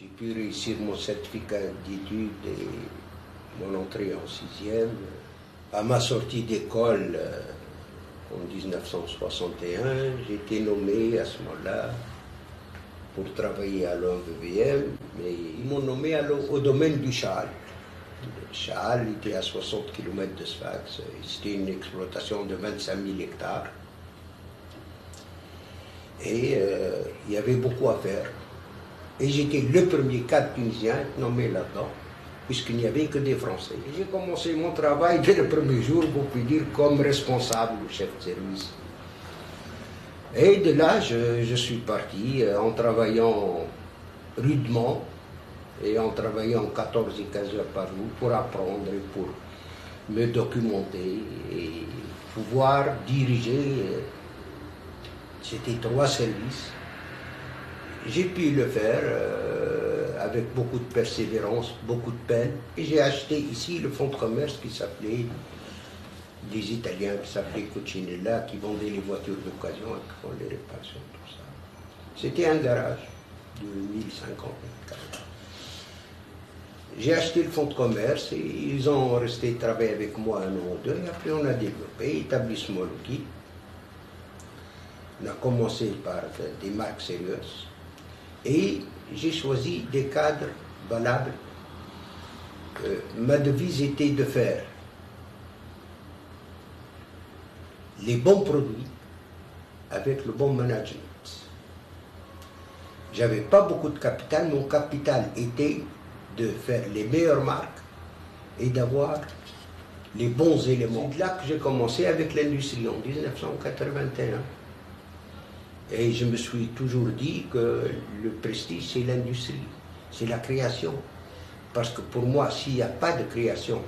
J'ai pu réussir mon certificat d'études et mon entrée en 6e. À ma sortie d'école en 1961, j'ai été nommé à ce moment-là pour travailler à l'OMVVM, mais ils m'ont nommé au domaine du Chaal. Le Chaal était à 60 km de Sfax, c'était une exploitation de 25 000 hectares. Et il y avait beaucoup à faire. Et j'étais le premier cadre tunisien nommé là-dedans, puisqu'il n'y avait que des Français. J'ai commencé mon travail dès le premier jour, on peut dire, comme responsable ou chef de service. Et de là, je suis parti en travaillant rudement et en travaillant 14 et 15 heures par jour pour apprendre et pour me documenter et pouvoir diriger. C'était 3 services. J'ai pu le faire avec beaucoup de persévérance, beaucoup de peine. Et j'ai acheté ici le fonds de commerce qui s'appelait, des Italiens qui s'appelaient Cucinella, qui vendaient les voitures d'occasion et qui font les réparations, tout ça. C'était un garage de 1050 mètres carrés. J'ai acheté le fonds de commerce et ils ont resté travailler avec moi 1 an ou 2. Et après on a développé établissement Loki. On a commencé par des marques sérieuses. Et j'ai choisi des cadres valables. Ma devise était de faire les bons produits avec le bon management. J'avais pas beaucoup de capital, mon capital était de faire les meilleures marques et d'avoir les bons éléments. C'est là que j'ai commencé avec l'industrie en 1981. Et je me suis toujours dit que le prestige, c'est l'industrie, c'est la création. Parce que pour moi, s'il n'y a pas de création,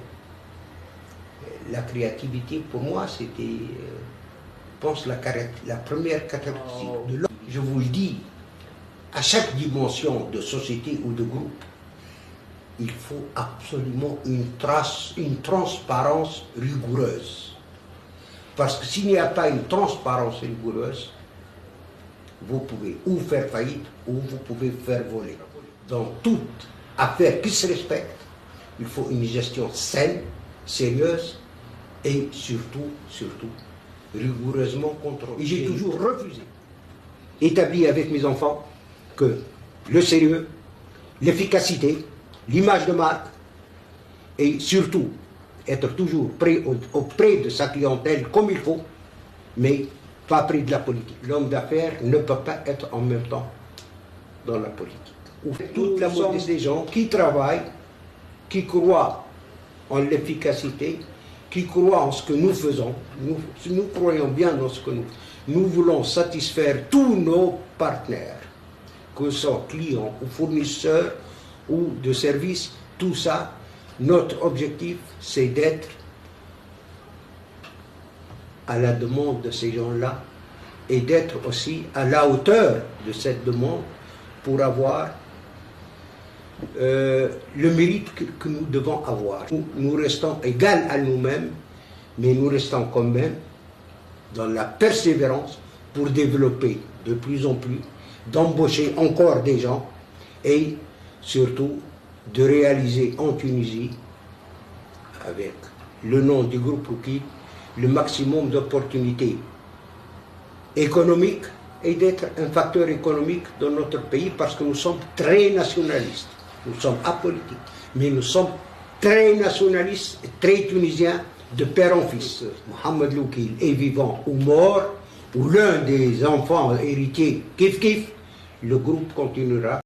la créativité, pour moi, c'était, je pense, la première caractéristique de l'homme. Je vous le dis, à chaque dimension de société ou de groupe, il faut absolument une transparence rigoureuse. Parce que s'il n'y a pas une transparence rigoureuse, vous pouvez ou faire faillite ou vous pouvez faire voler. Dans toute affaire qui se respecte, il faut une gestion saine, sérieuse et surtout, rigoureusement contrôlée. Et j'ai toujours refusé, établi avec mes enfants, que le sérieux, l'efficacité, l'image de marque et surtout être toujours prêt auprès de sa clientèle comme il faut, mais pas près de la politique. L'homme d'affaires ne peut pas être en même temps dans la politique. Toute la modestie des gens qui travaillent, qui croient en l'efficacité, qui croient en ce que nous faisons. Nous croyons bien dans ce que nous voulons satisfaire tous nos partenaires, que ce soit clients ou fournisseurs ou de services, tout ça, notre objectif, c'est d'être à la demande de ces gens-là et d'être aussi à la hauteur de cette demande pour avoir le mérite que nous devons avoir. Nous restons égaux à nous-mêmes, mais nous restons quand même dans la persévérance pour développer de plus en plus, d'embaucher encore des gens et surtout de réaliser en Tunisie, avec le nom du groupe Loki, le maximum d'opportunités économiques et d'être un facteur économique dans notre pays parce que nous sommes très nationalistes. Nous sommes apolitiques, mais nous sommes très nationalistes et très tunisiens de père en fils. Mohamed Loukil est vivant ou mort, ou l'un des enfants héritiers, kif kif, le groupe continuera.